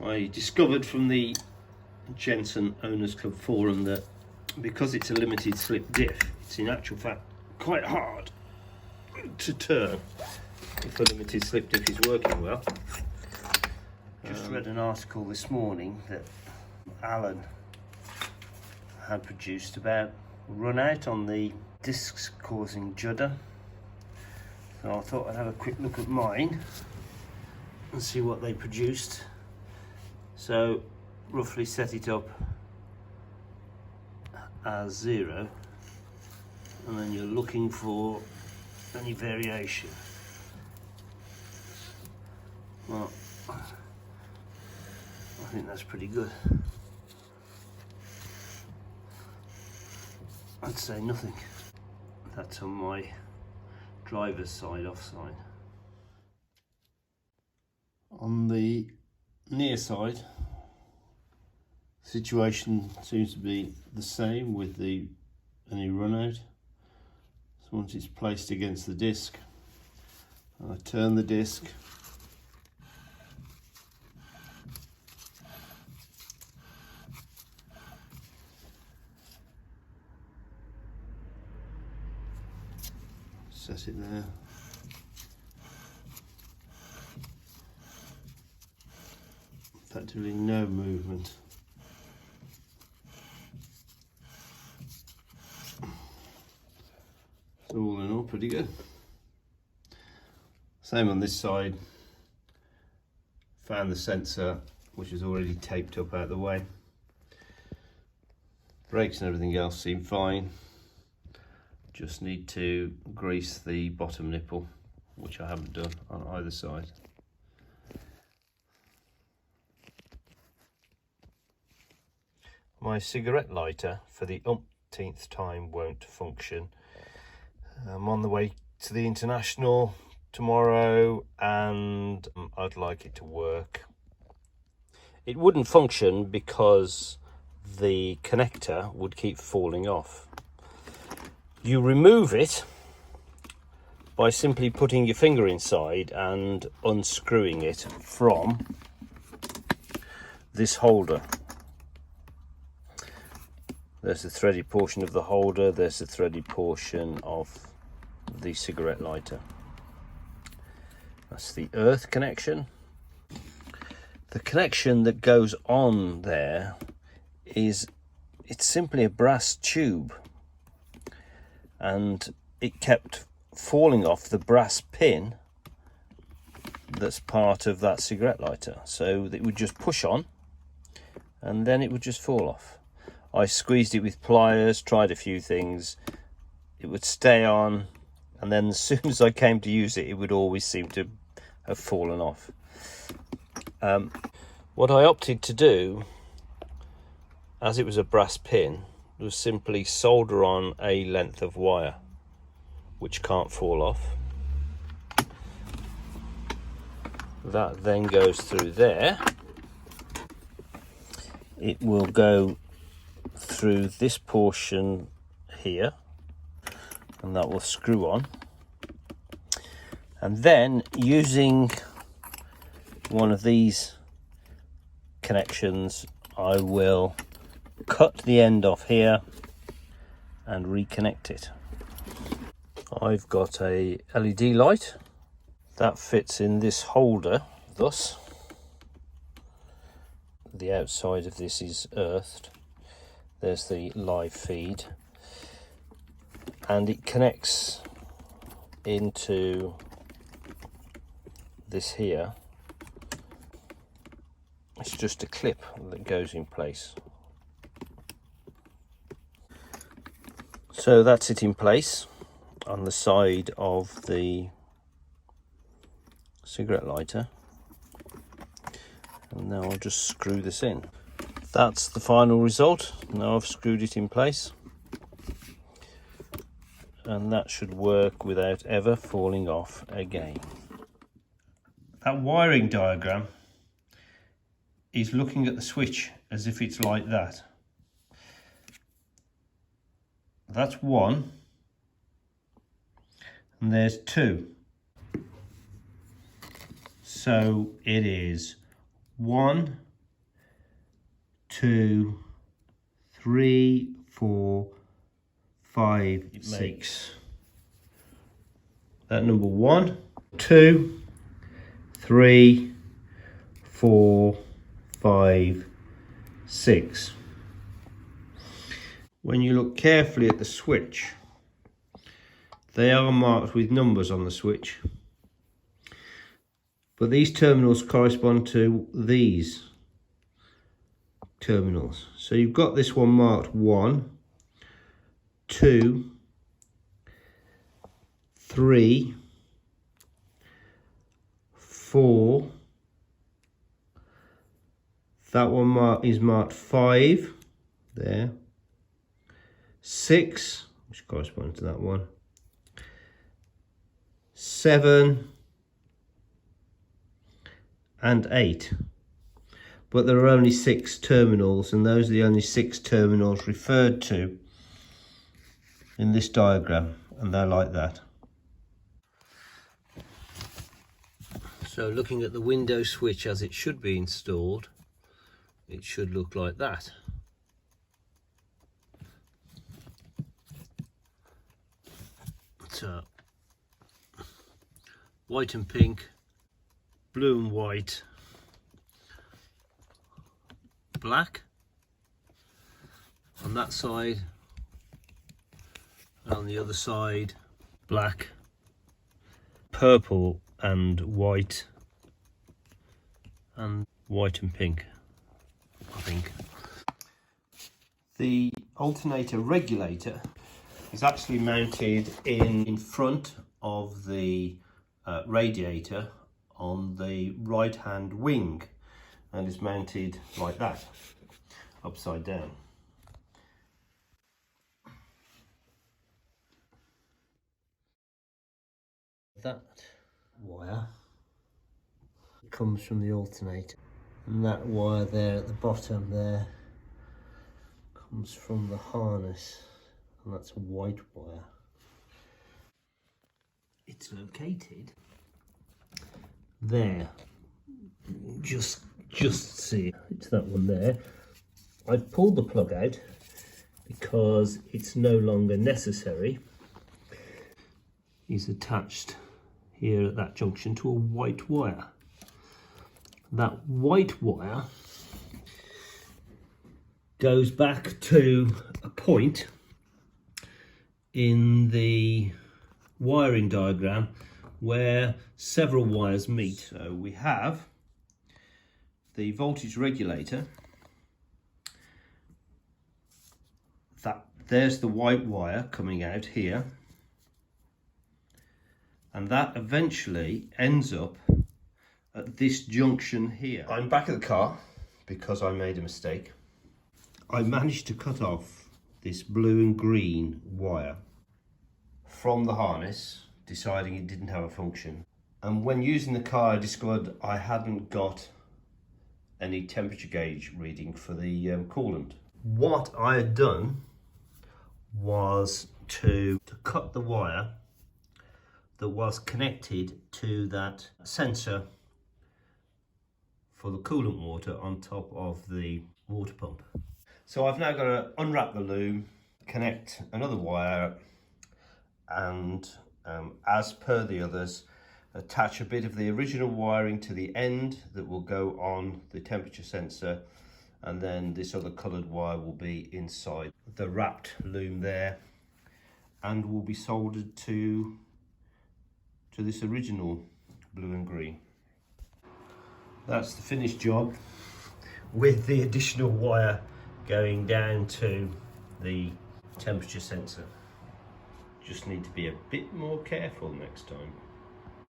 I discovered from the Jensen Owners Club forum that because it's a limited slip diff, it's in actual fact quite hard to turn if the limited slip diff is working well. Just read an article this morning that Alan had produced about run out on the discs causing judder. So I thought I'd have a quick look at mine and see what they produced. So roughly set it up as 0, and then you're looking for any variation. Well, I think that's pretty good. I'd say nothing. That's on my driver's side, offside. On the near side, situation seems to be the same with any run out. So once it's placed against the disc, I turn the disc, set it there. Effectively no movement. So all in all, pretty good. Same on this side. Found the sensor, which is already taped up out of the way. Brakes and everything else seem fine. Just need to grease the bottom nipple, which I haven't done on either side. My cigarette lighter for the umpteenth time won't function. I'm on the way to the International tomorrow and I'd like it to work. It wouldn't function because the connector would keep falling off. You remove it by simply putting your finger inside and unscrewing it from this holder. There's the threaded portion of the holder, there's the threaded portion of the cigarette lighter. That's the earth connection. The connection that goes on there it's simply a brass tube, and it kept falling off the brass pin that's part of that cigarette lighter, so it would just push on and then it would just fall off. I squeezed it with pliers, tried a few things, it would stay on, and then as soon as I came to use it, it would always seem to have fallen off. What I opted to do, as it was a brass pin, was simply solder on a length of wire which can't fall off. That then goes through there. It will go through this portion here, and that will screw on. And then using one of these connections, I will cut the end off here and reconnect it. I've got a LED light that fits in this holder, thus. The outside of this is earthed. There's the live feed, and it connects into this here. It's just a clip that goes in place. So that's it in place on the side of the cigarette lighter, and now I'll just screw this in. That's the final result. Now I've screwed it in place, and that should work without ever falling off again. That wiring diagram is looking at the switch as if it's like that. That's one, and there's two. So it is 1, 2, 3, 4, 5, 6. That number 1, 2, 3, 4, 5, 6. When you look carefully at the switch, they are marked with numbers on the switch, but these terminals correspond to these terminals. So you've got this one marked 1, 2, 3, 4. That one is marked 5 there. 6, which corresponds to that one. 7 and 8. But there are only 6 terminals, and those are the only 6 terminals referred to in this diagram, and they're like that. So looking at the window switch as it should be installed, it should look like that. So white and pink, blue and white, black on that side, and on the other side black, purple and white, and white and pink, I think. The alternator regulator is actually mounted in front of the radiator on the right hand wing, and is mounted like that, upside down. That wire comes from the alternator, and that wire there at the bottom there comes from the harness, and that's a white wire. It's located there. Just see it. It's that one there. I've pulled the plug out because it's no longer necessary. It's attached here at that junction to a white wire. That white wire goes back to a point in the wiring diagram where several wires meet. So we have the voltage regulator. There's the white wire coming out here, and that eventually ends up at this junction here. I'm back at the car because I made a mistake. I managed to cut off this blue and green wire from the harness, deciding it didn't have a function. And when using the car, I discovered I hadn't got any temperature gauge reading for the coolant. What I had done was to cut the wire that was connected to that sensor for the coolant water on top of the water pump. So I've now got to unwrap the loom, connect another wire, and as per the others, attach a bit of the original wiring to the end that will go on the temperature sensor, and then this other coloured wire will be inside the wrapped loom there and will be soldered to this original blue and green. That's the finished job with the additional wire going down to the temperature sensor. Just need to be a bit more careful next time.